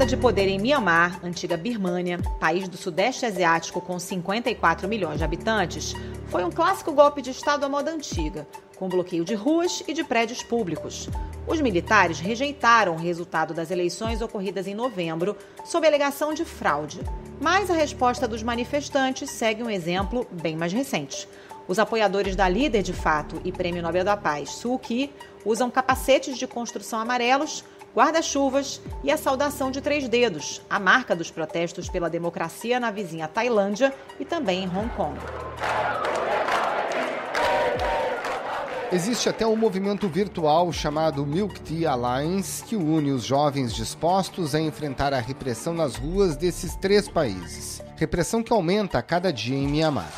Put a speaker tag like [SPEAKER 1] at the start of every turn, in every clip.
[SPEAKER 1] de poder em Mianmar, antiga Birmânia, país do Sudeste Asiático com 54 milhões de habitantes, foi um clássico golpe de Estado à moda antiga, com bloqueio de ruas e de prédios públicos. Os militares rejeitaram o resultado das eleições ocorridas em novembro, sob alegação de fraude. Mas a resposta dos manifestantes segue um exemplo bem mais recente. Os apoiadores da líder de fato e Prêmio Nobel da Paz, Suu Kyi, usam capacetes de construção amarelos, guarda-chuvas e a saudação de 3 dedos, a marca dos protestos pela democracia na vizinha Tailândia e também em Hong Kong.
[SPEAKER 2] Existe até um movimento virtual chamado Milk Tea Alliance que une os jovens dispostos a enfrentar a repressão nas ruas desses 3 países. Repressão que aumenta a cada dia em Mianmar.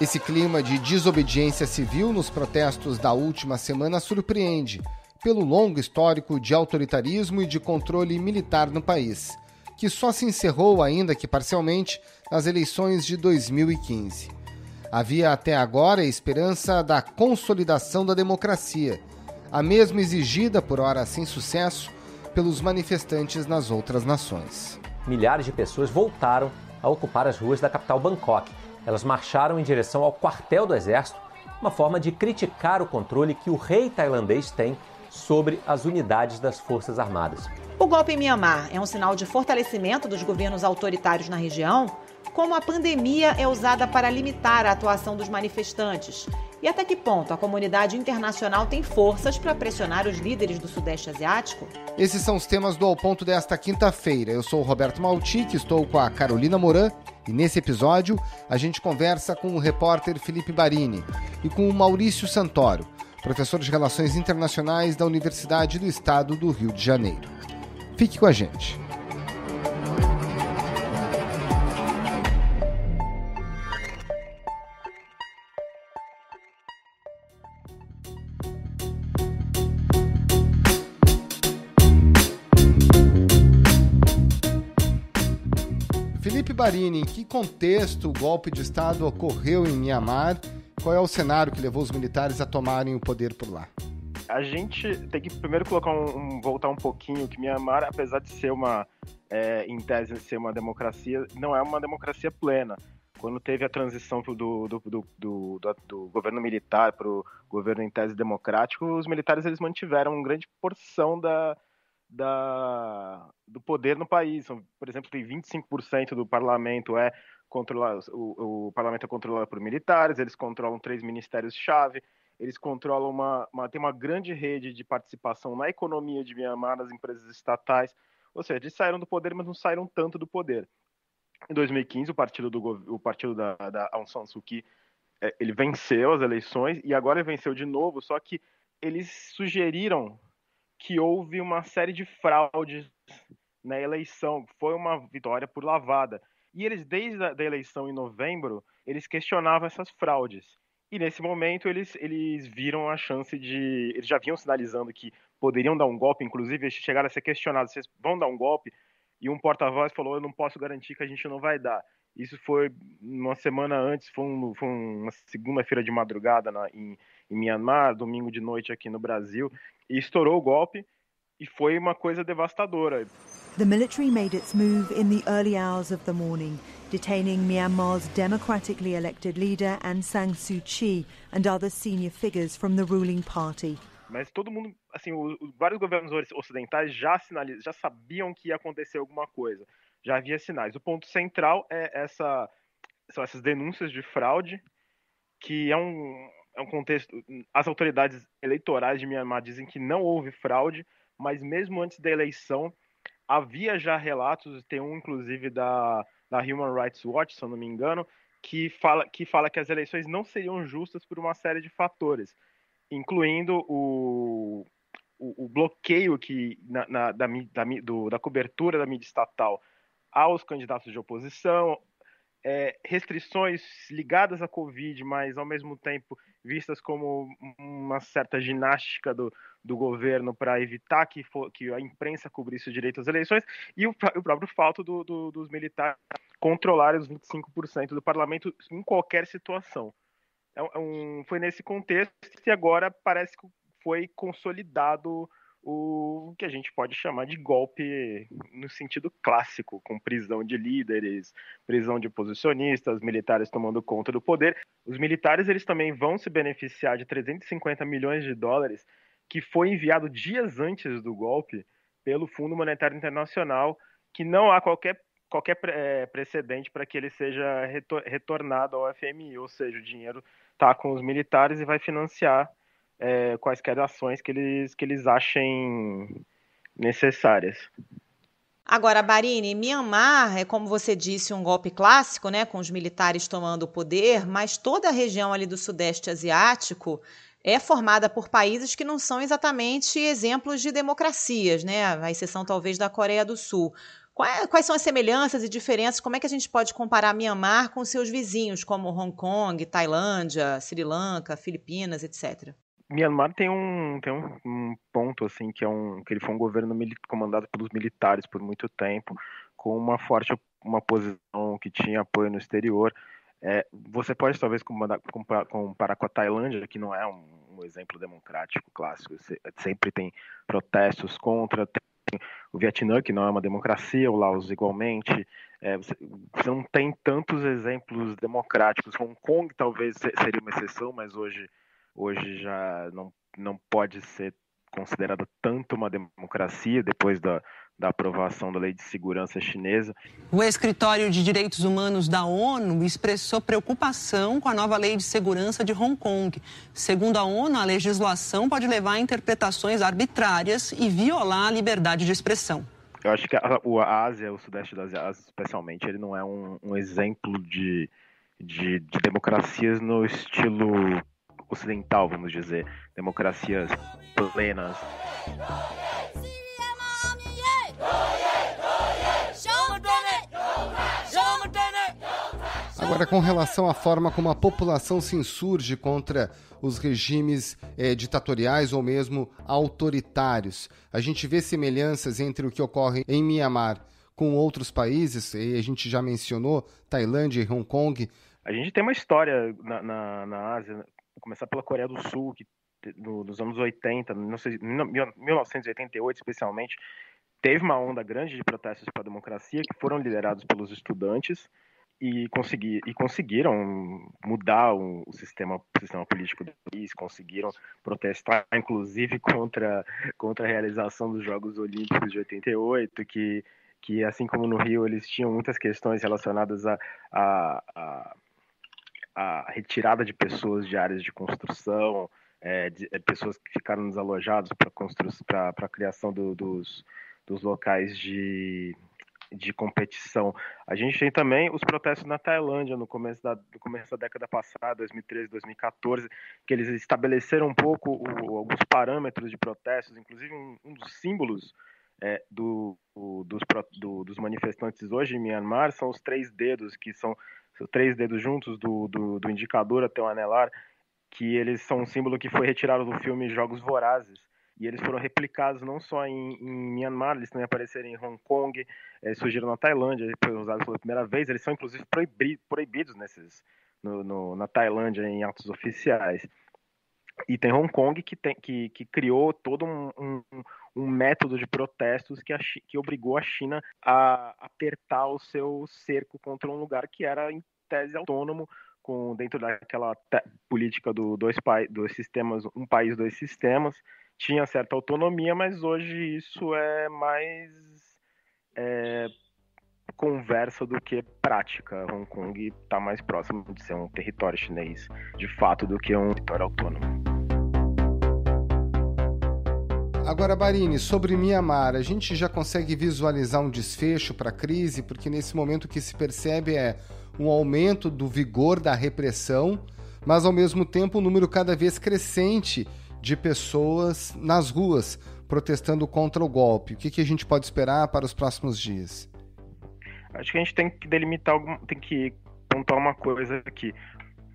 [SPEAKER 2] Esse clima de desobediência civil nos protestos da última semana surpreende, pelo longo histórico de autoritarismo e de controle militar no país, que só se encerrou, ainda que parcialmente, nas eleições de 2015. Havia até agora a esperança da consolidação da democracia, a mesma exigida, por ora sem sucesso, pelos manifestantes nas outras nações.
[SPEAKER 3] Milhares de pessoas voltaram a ocupar as ruas da capital Bangkok. Elas marcharam em direção ao quartel do exército, uma forma de criticar o controle que o rei tailandês tem sobre as unidades das Forças Armadas.
[SPEAKER 1] O golpe em Mianmar é um sinal de fortalecimento dos governos autoritários na região? Como a pandemia é usada para limitar a atuação dos manifestantes? E até que ponto a comunidade internacional tem forças para pressionar os líderes do Sudeste Asiático?
[SPEAKER 2] Esses são os temas do Ao Ponto desta quinta-feira. Eu sou o Roberto Maltic, estou com a Carolina Moran e nesse episódio a gente conversa com o repórter Felipe Barini e com o Maurício Santoro, professor de Relações Internacionais da Universidade do Estado do Rio de Janeiro. Fique com a gente. Felipe Barini, em que contexto o golpe de Estado ocorreu em Mianmar? Qual é o cenário que levou os militares a tomarem o poder por lá?
[SPEAKER 4] A gente tem que primeiro voltar um pouquinho que Mianmar, apesar de ser em tese, ser uma democracia, não é uma democracia plena. Quando teve a transição do governo militar para o governo em tese democrático, os militares eles mantiveram uma grande porção do poder no país. Por exemplo, tem 25% do parlamento o parlamento é controlado por militares, eles controlam 3 ministérios-chave, eles controlam tem uma grande rede de participação na economia de Mianmar, nas empresas estatais, ou seja, eles saíram do poder, mas não saíram tanto do poder. Em 2015, o partido da Aung San Suu Kyi, ele venceu as eleições, e agora ele venceu de novo, só que eles sugeriram que houve uma série de fraudes na eleição, foi uma vitória por lavada. E eles, desde a eleição em novembro, eles questionavam essas fraudes. E nesse momento eles viram a chance de... Eles já vinham sinalizando que poderiam dar um golpe, inclusive eles chegaram a ser questionados, vocês vão dar um golpe? E um porta-voz falou, eu não posso garantir que a gente não vai dar. Isso foi uma semana antes, foi uma segunda-feira de madrugada em Mianmar, domingo de noite aqui no Brasil, e estourou o golpe, e foi uma coisa devastadora.
[SPEAKER 5] The military made its move in the early hours of the morning, detaining Myanmar's democratically elected leader Aung San Suu Kyi and other senior figures from the ruling party.
[SPEAKER 4] Mas todo mundo, assim, vários governos ocidentais já sabiam que ia acontecer alguma coisa. Já havia sinais. O ponto central são essas denúncias de fraude, que é um contexto... As autoridades eleitorais de Myanmar dizem que não houve fraude, mas mesmo antes da eleição, havia já relatos, tem um inclusive da Human Rights Watch, se eu não me engano, que fala que as eleições não seriam justas por uma série de fatores, incluindo o bloqueio da cobertura da mídia estatal aos candidatos de oposição, restrições ligadas à Covid, mas ao mesmo tempo vistas como uma certa ginástica do governo para evitar que a imprensa cobrisse o direito às eleições, e o próprio fato dos militares controlarem os 25% do parlamento em qualquer situação. Foi nesse contexto, e agora parece que foi consolidado o que a gente pode chamar de golpe no sentido clássico, com prisão de líderes, prisão de oposicionistas, militares tomando conta do poder. Os militares eles também vão se beneficiar de 350 milhões de dólares que foi enviado dias antes do golpe pelo Fundo Monetário Internacional, que não há qualquer precedente para que ele seja retornado ao FMI, ou seja, o dinheiro está com os militares e vai financiar quaisquer ações que eles achem necessárias.
[SPEAKER 1] Agora, Barini, Myanmar é, como você disse, um golpe clássico, né, com os militares tomando o poder, mas toda a região ali do Sudeste Asiático é formada por países que não são exatamente exemplos de democracias, né, à exceção talvez da Coreia do Sul. Quais são as semelhanças e diferenças? Como é que a gente pode comparar Myanmar com seus vizinhos, como Hong Kong, Tailândia, Sri Lanka, Filipinas, etc.?
[SPEAKER 4] Myanmar tem um ponto assim que ele foi um governo comandado pelos militares por muito tempo, com uma posição que tinha apoio no exterior. Você pode talvez comparar com a Tailândia, que não é um exemplo democrático clássico. Sempre tem protestos contra. Tem o Vietnã, que não é uma democracia, o Laos igualmente. Você não tem tantos exemplos democráticos. Hong Kong talvez seria uma exceção, mas hoje já não pode ser considerada tanto uma democracia depois da aprovação da Lei de Segurança chinesa.
[SPEAKER 6] O Escritório de Direitos Humanos da ONU expressou preocupação com a nova Lei de Segurança de Hong Kong. Segundo a ONU, a legislação pode levar a interpretações arbitrárias e violar a liberdade de expressão.
[SPEAKER 4] Eu acho que a Ásia, o Sudeste da Ásia especialmente, ele não é um exemplo de democracias no estilo ocidental, vamos dizer, democracias plenas.
[SPEAKER 2] Agora, com relação à forma como a população se insurge contra os regimes ditatoriais ou mesmo autoritários, a gente vê semelhanças entre o que ocorre em Myanmar com outros países, e a gente já mencionou Tailândia e Hong Kong.
[SPEAKER 4] A gente tem uma história na Ásia, vou começar pela Coreia do Sul, que nos anos 80, 1988 especialmente, teve uma onda grande de protestos para a democracia que foram liderados pelos estudantes e conseguiram mudar o sistema político do país, conseguiram protestar, inclusive, contra a realização dos Jogos Olímpicos de 88, que assim como no Rio, eles tinham muitas questões relacionadas a retirada de pessoas de áreas de construção, de pessoas que ficaram desalojadas para a criação dos locais de competição. A gente tem também os protestos na Tailândia no começo da década passada, 2013, 2014, que eles estabeleceram um pouco alguns parâmetros de protestos, inclusive um dos símbolos dos manifestantes hoje em Myanmar são os 3 dedos, que são os 3 dedos juntos do indicador até o anelar, que eles são um símbolo que foi retirado do filme Jogos Vorazes, e eles foram replicados não só em Myanmar, eles também apareceram em Hong Kong, surgiram na Tailândia, foram usados pela primeira vez, eles são inclusive proibidos na Tailândia em atos oficiais. E tem Hong Kong que criou todo um método de protestos que obrigou a China a apertar o seu cerco contra um lugar que era, em tese, autônomo, dentro daquela política dois sistemas, um país, 2 sistemas. Tinha certa autonomia, mas hoje isso é mais conversa do que prática. Hong Kong está mais próximo de ser um território chinês, de fato, do que um território autônomo.
[SPEAKER 2] Agora, Barini, sobre Myanmar, a gente já consegue visualizar um desfecho para a crise, porque nesse momento o que se percebe é um aumento do vigor da repressão, mas ao mesmo tempo um número cada vez crescente de pessoas nas ruas protestando contra o golpe. O que a gente pode esperar para os próximos dias?
[SPEAKER 4] Acho que a gente tem que delimitar, tem que pontuar uma coisa aqui.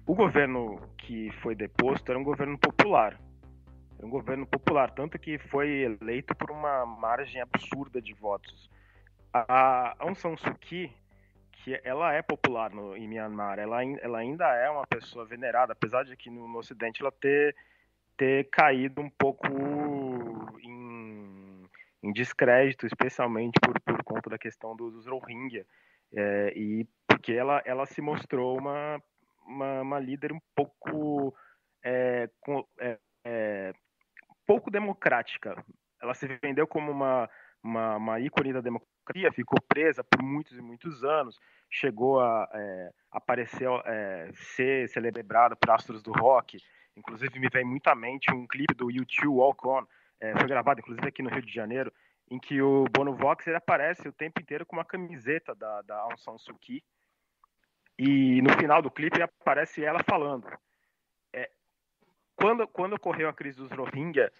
[SPEAKER 4] O governo que foi deposto era um governo popular. Tanto que foi eleito por uma margem absurda de votos. A Aung San Suu Kyi, que ela é popular em Myanmar, ela ainda é uma pessoa venerada, apesar de que no Ocidente ela ter ter caído um pouco em descrédito, especialmente por conta da questão dos Rohingya, e porque ela se mostrou uma líder um pouco pouco democrática. Ela se vendeu como uma ícone da democracia, ficou presa por muitos e muitos anos, chegou a aparecer, ser celebrada por astros do rock. Inclusive, me vem muito à mente um clipe do U2, Walk On, foi gravado, inclusive, aqui no Rio de Janeiro, em que o Bono Vox ele aparece o tempo inteiro com uma camiseta da Aung San Suu Kyi, e no final do clipe aparece ela falando. Quando ocorreu a crise dos Rohingya,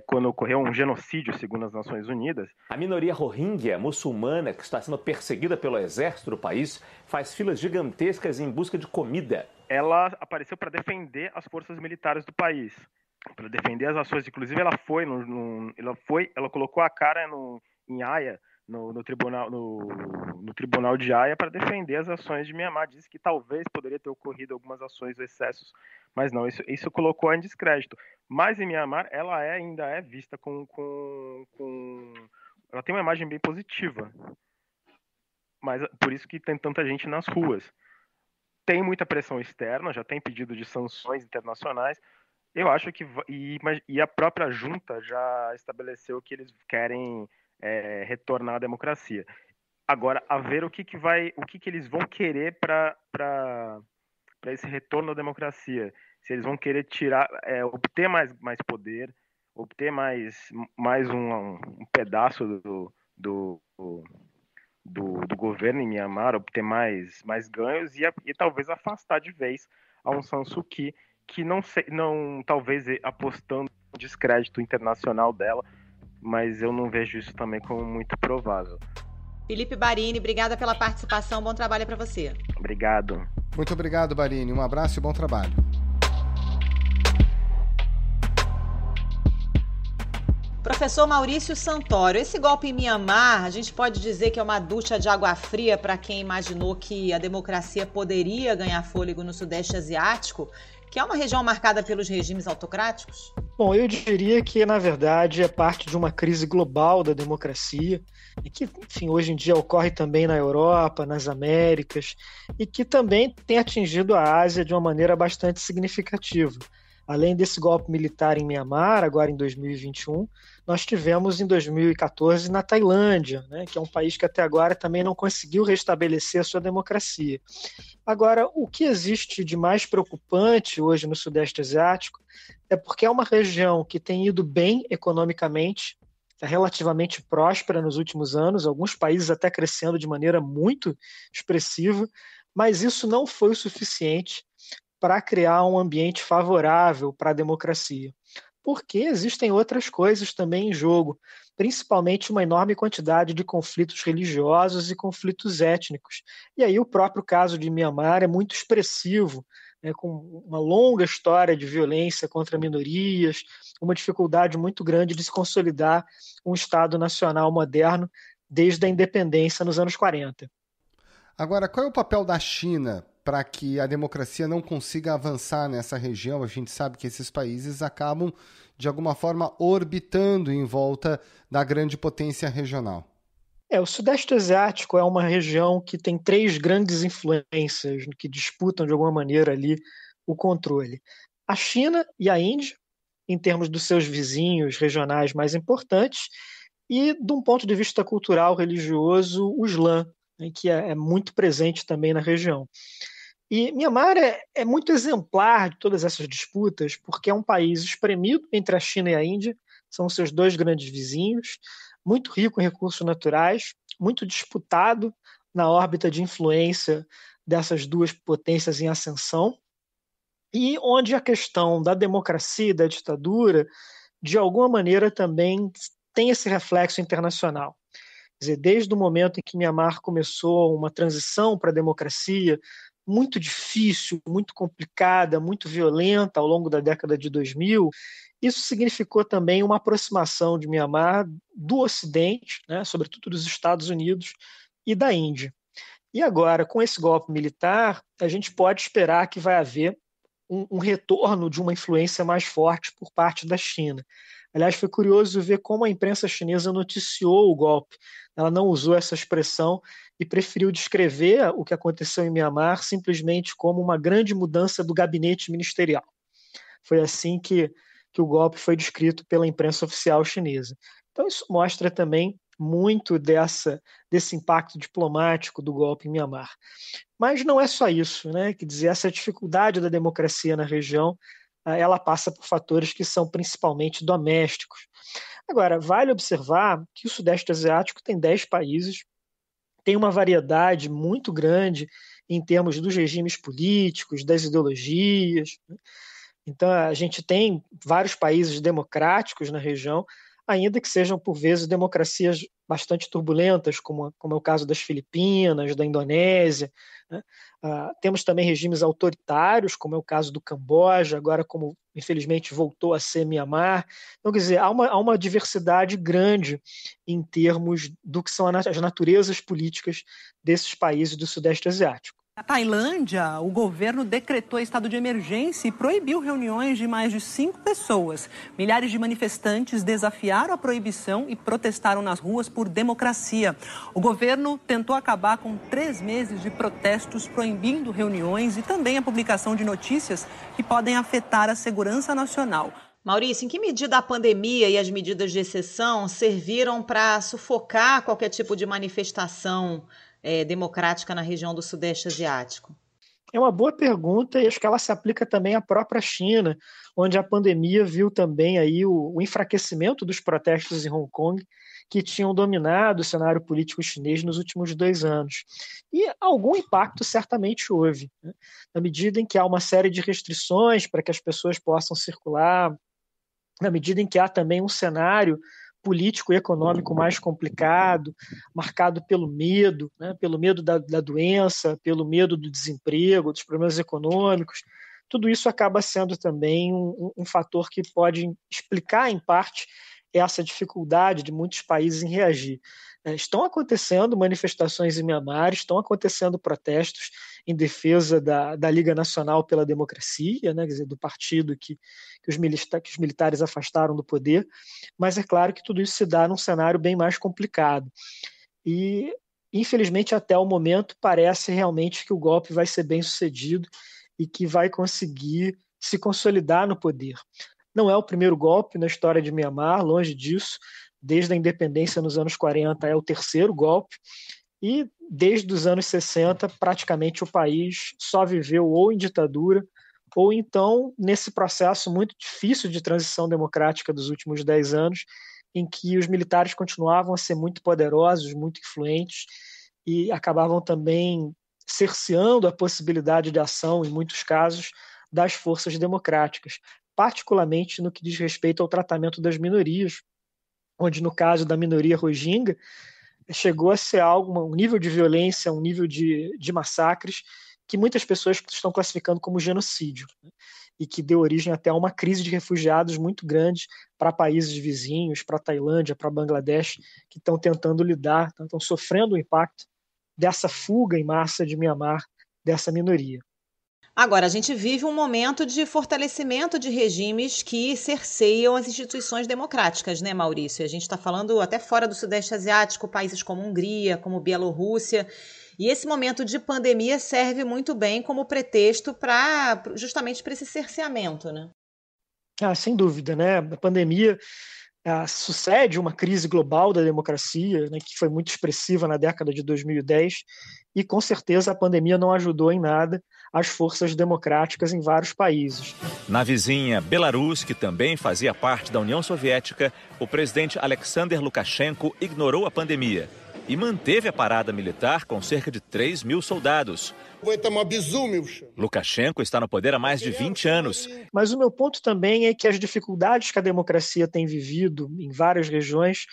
[SPEAKER 4] quando ocorreu um genocídio, segundo as Nações Unidas...
[SPEAKER 7] A minoria Rohingya, muçulmana, que está sendo perseguida pelo exército do país, faz filas gigantescas em busca de comida.
[SPEAKER 4] Ela apareceu para defender as forças militares do país, para defender as ações. Inclusive, ela colocou a cara em Haia, no tribunal de Haia, para defender as ações de Myanmar. Disse que talvez poderia ter ocorrido algumas ações ou excessos, mas não, isso colocou em descrédito. Mas em Myanmar, ela ainda é vista ela tem uma imagem bem positiva, mas por isso que tem tanta gente nas ruas. Tem muita pressão externa, já tem pedido de sanções internacionais. Eu acho que e a própria junta já estabeleceu que eles querem retornar à democracia. Agora, a ver o que eles vão querer para esse retorno à democracia. Se eles vão querer obter mais poder, obter mais um pedaço do governo em Myanmar, obter mais ganhos e talvez afastar de vez a Aung San Suu Kyi, que não talvez apostando no descrédito internacional dela, mas eu não vejo isso também como muito provável.
[SPEAKER 1] Felipe Barini, obrigada pela participação, bom trabalho para você.
[SPEAKER 4] Obrigado.
[SPEAKER 2] Muito obrigado, Barini, um abraço e bom trabalho.
[SPEAKER 1] Professor Maurício Santoro, esse golpe em Myanmar, a gente pode dizer que é uma ducha de água fria para quem imaginou que a democracia poderia ganhar fôlego no Sudeste Asiático, que é uma região marcada pelos regimes autocráticos?
[SPEAKER 8] Bom, eu diria que, na verdade, é parte de uma crise global da democracia, e que, enfim, hoje em dia ocorre também na Europa, nas Américas, e que também tem atingido a Ásia de uma maneira bastante significativa. Além desse golpe militar em Myanmar, agora em 2021, nós tivemos em 2014 na Tailândia, né, que é um país que até agora também não conseguiu restabelecer a sua democracia. Agora, o que existe de mais preocupante hoje no Sudeste Asiático é porque é uma região que tem ido bem economicamente, é relativamente próspera nos últimos anos, alguns países até crescendo de maneira muito expressiva, mas isso não foi o suficiente para criar um ambiente favorável para a democracia. Porque existem outras coisas também em jogo, principalmente uma enorme quantidade de conflitos religiosos e conflitos étnicos. E aí o próprio caso de Myanmar é muito expressivo, né, com uma longa história de violência contra minorias, uma dificuldade muito grande de se consolidar um Estado nacional moderno desde a independência nos anos 40.
[SPEAKER 2] Agora, qual é o papel da China para que a democracia não consiga avançar nessa região? A gente sabe que esses países acabam, de alguma forma, orbitando em volta da grande potência regional.
[SPEAKER 8] O Sudeste Asiático é uma região que tem 3 grandes influências que disputam, de alguma maneira, ali o controle. A China e a Índia, em termos dos seus vizinhos regionais mais importantes, e, de um ponto de vista cultural, religioso, o Islã, né, que é muito presente também na região. E Myanmar é muito exemplar de todas essas disputas, porque é um país espremido entre a China e a Índia, são seus 2 grandes vizinhos, muito rico em recursos naturais, muito disputado na órbita de influência dessas 2 potências em ascensão, e onde a questão da democracia e da ditadura, de alguma maneira, também tem esse reflexo internacional. Quer dizer, desde o momento em que Myanmar começou uma transição para a democracia, muito difícil, muito complicada, muito violenta ao longo da década de 2000, isso significou também uma aproximação de Myanmar do Ocidente, né, sobretudo dos Estados Unidos e da Índia. E agora, com esse golpe militar, a gente pode esperar que vai haver um retorno de uma influência mais forte por parte da China. Aliás, foi curioso ver como a imprensa chinesa noticiou o golpe. Ela não usou essa expressão e preferiu descrever o que aconteceu em Mianmar simplesmente como uma grande mudança do gabinete ministerial. Foi assim que o golpe foi descrito pela imprensa oficial chinesa. Então, isso mostra também muito desse impacto diplomático do golpe em Mianmar. Mas não é só isso, né? Quer dizer, essa dificuldade da democracia na região, ela passa por fatores que são principalmente domésticos. Agora, vale observar que o Sudeste Asiático tem 10 países, tem uma variedade muito grande em termos dos regimes políticos, das ideologias. Então, a gente tem vários países democráticos na região, ainda que sejam, por vezes, democracias bastante turbulentas, como é o caso das Filipinas, da Indonésia. Né? Temos também regimes autoritários, como é o caso do Camboja, agora como, infelizmente, voltou a ser Mianmar. Então, quer dizer, há uma diversidade grande em termos do que são as naturezas políticas desses países do Sudeste Asiático.
[SPEAKER 6] Na Tailândia, o governo decretou estado de emergência e proibiu reuniões de mais de 5 pessoas. Milhares de manifestantes desafiaram a proibição e protestaram nas ruas por democracia. O governo tentou acabar com 3 meses de protestos proibindo reuniões e também a publicação de notícias que podem afetar a segurança nacional.
[SPEAKER 1] Maurício, em que medida a pandemia e as medidas de exceção serviram para sufocar qualquer tipo de manifestação democrática na região do Sudeste Asiático?
[SPEAKER 8] É uma boa pergunta e acho que ela se aplica também à própria China, onde a pandemia viu também aí o enfraquecimento dos protestos em Hong Kong, que tinham dominado o cenário político chinês nos últimos 2 anos. E algum impacto certamente houve, né? Na medida em que há uma série de restrições para que as pessoas possam circular, na medida em que há também um cenário político e econômico mais complicado, marcado pelo medo, né, pelo medo da doença, pelo medo do desemprego, dos problemas econômicos. Tudo isso acaba sendo também um fator que pode explicar, em parte, essa dificuldade de muitos países em reagir. Estão acontecendo manifestações em Mianmar, estão acontecendo protestos em defesa da Liga Nacional pela Democracia, né, quer dizer, do partido que os militares afastaram do poder, mas é claro que tudo isso se dá num cenário bem mais complicado. E, infelizmente, até o momento, parece realmente que o golpe vai ser bem sucedido e que vai conseguir se consolidar no poder. Não é o primeiro golpe na história de Mianmar, longe disso. Desde a independência nos anos 40 é o 3º golpe, e desde os anos 60 praticamente o país só viveu ou em ditadura ou então nesse processo muito difícil de transição democrática dos últimos 10 anos, em que os militares continuavam a ser muito poderosos, muito influentes e acabavam também cerceando a possibilidade de ação, em muitos casos, das forças democráticas, particularmente no que diz respeito ao tratamento das minorias, onde no caso da minoria Rohingya chegou a ser um nível de violência, um nível de massacres que muitas pessoas estão classificando como genocídio, né? E que deu origem até a uma crise de refugiados muito grande para países vizinhos, para a Tailândia, para Bangladesh, que estão tentando lidar, estão sofrendo o impacto dessa fuga em massa de Mianmar, dessa minoria.
[SPEAKER 1] Agora, a gente vive um momento de fortalecimento de regimes que cerceiam as instituições democráticas, né, Maurício? A gente está falando até fora do Sudeste Asiático, países como Hungria, como Bielorrússia. E esse momento de pandemia serve muito bem como pretexto justamente para esse cerceamento, né?
[SPEAKER 8] Sem dúvida, né? A pandemia sucede uma crise global da democracia, né, que foi muito expressiva na década de 2010, e com certeza a pandemia não ajudou em nada as forças democráticas em vários países.
[SPEAKER 9] Na vizinha Belarus, que também fazia parte da União Soviética, o presidente Alexander Lukashenko ignorou a pandemia e manteve a parada militar com cerca de 3 mil soldados. Lukashenko está no poder há mais de 20 anos.
[SPEAKER 8] Mas o meu ponto também é que as dificuldades que a democracia tem vivido em várias regiões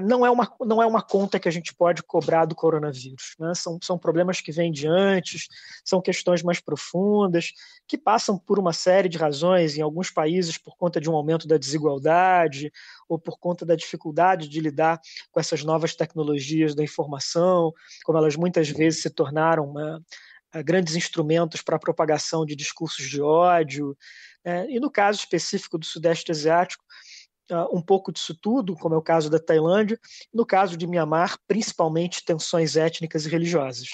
[SPEAKER 8] não é uma conta que a gente pode cobrar do coronavírus, né? São problemas que vêm de antes, são questões mais profundas, que passam por uma série de razões, em alguns países por conta de um aumento da desigualdade, ou por conta da dificuldade de lidar com essas novas tecnologias da informação, como elas muitas vezes se tornaram grandes instrumentos para a propagação de discursos de ódio. E no caso específico do Sudeste Asiático, um pouco disso tudo, como é o caso da Tailândia, no caso de Mianmar, principalmente tensões étnicas e religiosas.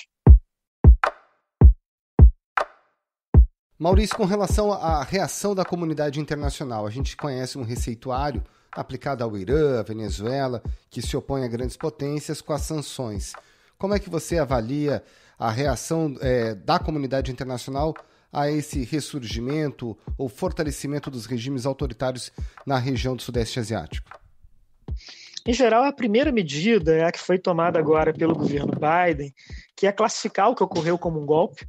[SPEAKER 2] Maurício, com relação à reação da comunidade internacional, a gente conhece um receituário aplicado ao Irã, à Venezuela, que se opõe a grandes potências com as sanções. Como é que você avalia a reação da comunidade internacional a esse ressurgimento ou fortalecimento dos regimes autoritários na região do Sudeste Asiático?
[SPEAKER 8] Em geral, a primeira medida é a que foi tomada agora pelo governo Biden, que é classificar o que ocorreu como um golpe,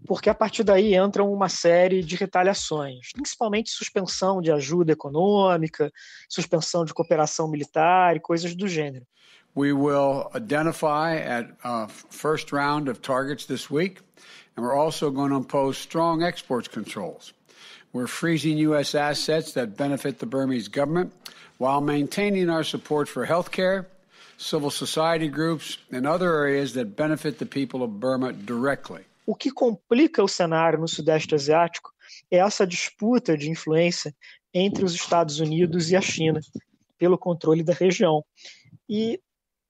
[SPEAKER 8] porque a partir daí entram uma série de retaliações, principalmente suspensão de ajuda econômica, suspensão de cooperação militar e coisas do gênero.
[SPEAKER 10] We will identify a first round of targets this week, and we're also going to impose strong export controls. We're freezing U.S. assets that benefit the Burmese government while maintaining our support for healthcare, civil society groups, and other areas that benefit the people of Burma directly.
[SPEAKER 8] O que complica o cenário no Sudeste Asiático é essa disputa de influência entre os Estados Unidos e a China pelo controle da região. E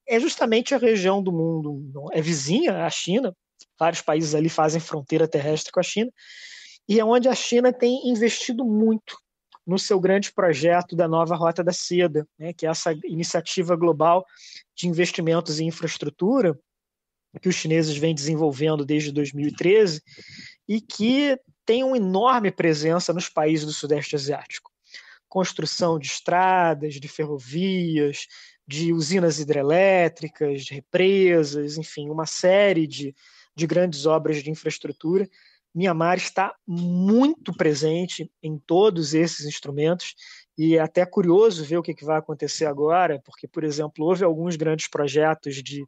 [SPEAKER 8] é justamente a região do mundo, é vizinha à China, vários países ali fazem fronteira terrestre com a China, e é onde a China tem investido muito no seu grande projeto da nova Rota da Seda, né, que é essa iniciativa global de investimentos em infraestrutura que os chineses vêm desenvolvendo desde 2013 e que tem uma enorme presença nos países do Sudeste Asiático. Construção de estradas, de ferrovias, de usinas hidrelétricas, de represas, enfim, uma série de grandes obras de infraestrutura. Mianmar está muito presente em todos esses instrumentos e é até curioso ver o que vai acontecer agora, porque, por exemplo, houve alguns grandes projetos de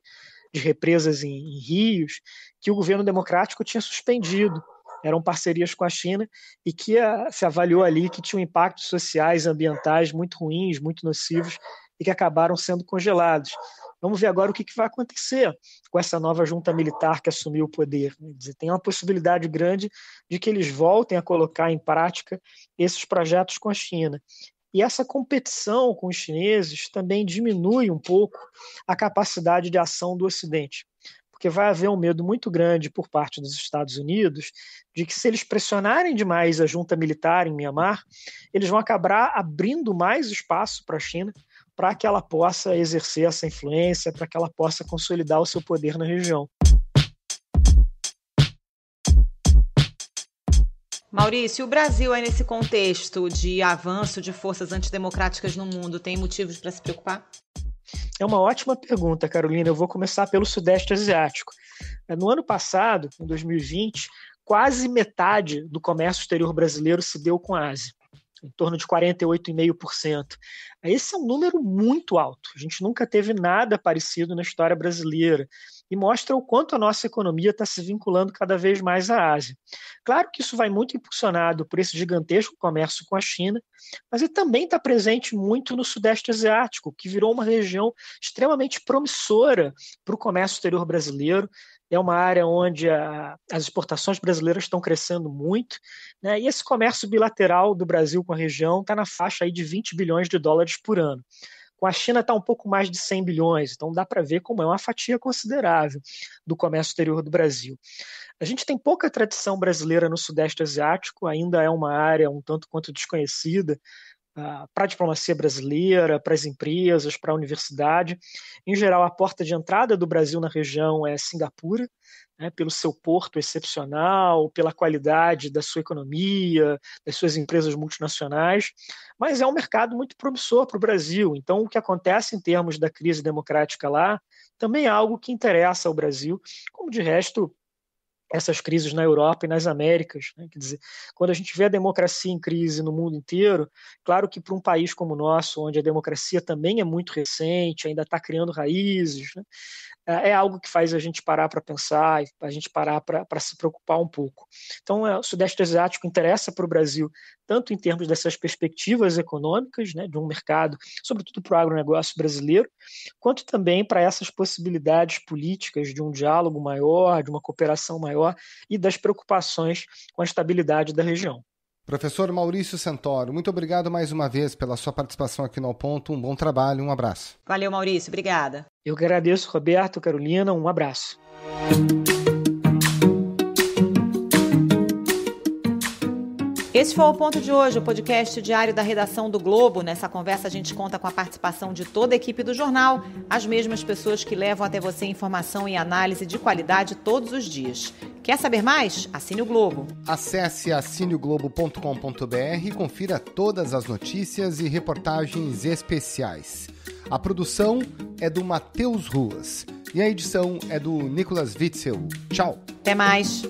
[SPEAKER 8] represas em rios que o governo democrático tinha suspendido. Eram parcerias com a China e que se avaliou ali que tinham impactos sociais e ambientais muito ruins, muito nocivos e que acabaram sendo congelados. Vamos ver agora o que vai acontecer com essa nova junta militar que assumiu o poder. Tem uma possibilidade grande de que eles voltem a colocar em prática esses projetos com a China. E essa competição com os chineses também diminui um pouco a capacidade de ação do Ocidente, porque vai haver um medo muito grande por parte dos Estados Unidos de que, se eles pressionarem demais a junta militar em Mianmar, eles vão acabar abrindo mais espaço para a China para que ela possa exercer essa influência, para que ela possa consolidar o seu poder na região.
[SPEAKER 1] Maurício, o Brasil aí nesse contexto de avanço de forças antidemocráticas no mundo tem motivos para se preocupar?
[SPEAKER 8] É uma ótima pergunta, Carolina. Eu vou começar pelo Sudeste Asiático. No ano passado, em 2020, quase metade do comércio exterior brasileiro se deu com a Ásia, em torno de 48,5%. Esse é um número muito alto. A gente nunca teve nada parecido na história brasileira e mostra o quanto a nossa economia está se vinculando cada vez mais à Ásia. Claro que isso vai muito impulsionado por esse gigantesco comércio com a China, mas ele também está presente muito no Sudeste Asiático, que virou uma região extremamente promissora para o comércio exterior brasileiro. É uma área onde as exportações brasileiras estão crescendo muito, né? E esse comércio bilateral do Brasil com a região está na faixa aí de 20 bilhões de dólares por ano. Com a China está um pouco mais de 100 bilhões, então dá para ver como é uma fatia considerável do comércio exterior do Brasil. A gente tem pouca tradição brasileira no Sudeste Asiático, ainda é uma área um tanto quanto desconhecida para a diplomacia brasileira, para as empresas, para a universidade. Em geral, a porta de entrada do Brasil na região é Singapura, né, pelo seu porto excepcional, pela qualidade da sua economia, das suas empresas multinacionais, mas é um mercado muito promissor para o Brasil. Então, o que acontece em termos da crise democrática lá também é algo que interessa ao Brasil, como de resto essas crises na Europa e nas Américas, né? Quer dizer, quando a gente vê a democracia em crise no mundo inteiro, claro que para um país como o nosso, onde a democracia também é muito recente, ainda está criando raízes, né? é algo que faz a gente parar para pensar, a gente parar para se preocupar um pouco. Então, o Sudeste Asiático interessa para o Brasil, tanto em termos dessas perspectivas econômicas, né, de um mercado, sobretudo para o agronegócio brasileiro, quanto também para essas possibilidades políticas de um diálogo maior, de uma cooperação maior e das preocupações com a estabilidade da região.
[SPEAKER 2] Professor Maurício Santoro, muito obrigado mais uma vez pela sua participação aqui no Ao Ponto. Um bom trabalho, um abraço.
[SPEAKER 1] Valeu, Maurício. Obrigada.
[SPEAKER 8] Eu que agradeço, Roberto, Carolina. Um abraço.
[SPEAKER 1] Esse foi o Ponto de hoje, o podcast diário da redação do Globo. Nessa conversa a gente conta com a participação de toda a equipe do jornal, as mesmas pessoas que levam até você informação e análise de qualidade todos os dias. Quer saber mais? Assine o Globo.
[SPEAKER 2] Acesse assineoglobo.com.br e confira todas as notícias e reportagens especiais. A produção é do Matheus Ruas e a edição é do Nicolas Witzel. Tchau.
[SPEAKER 1] Até mais.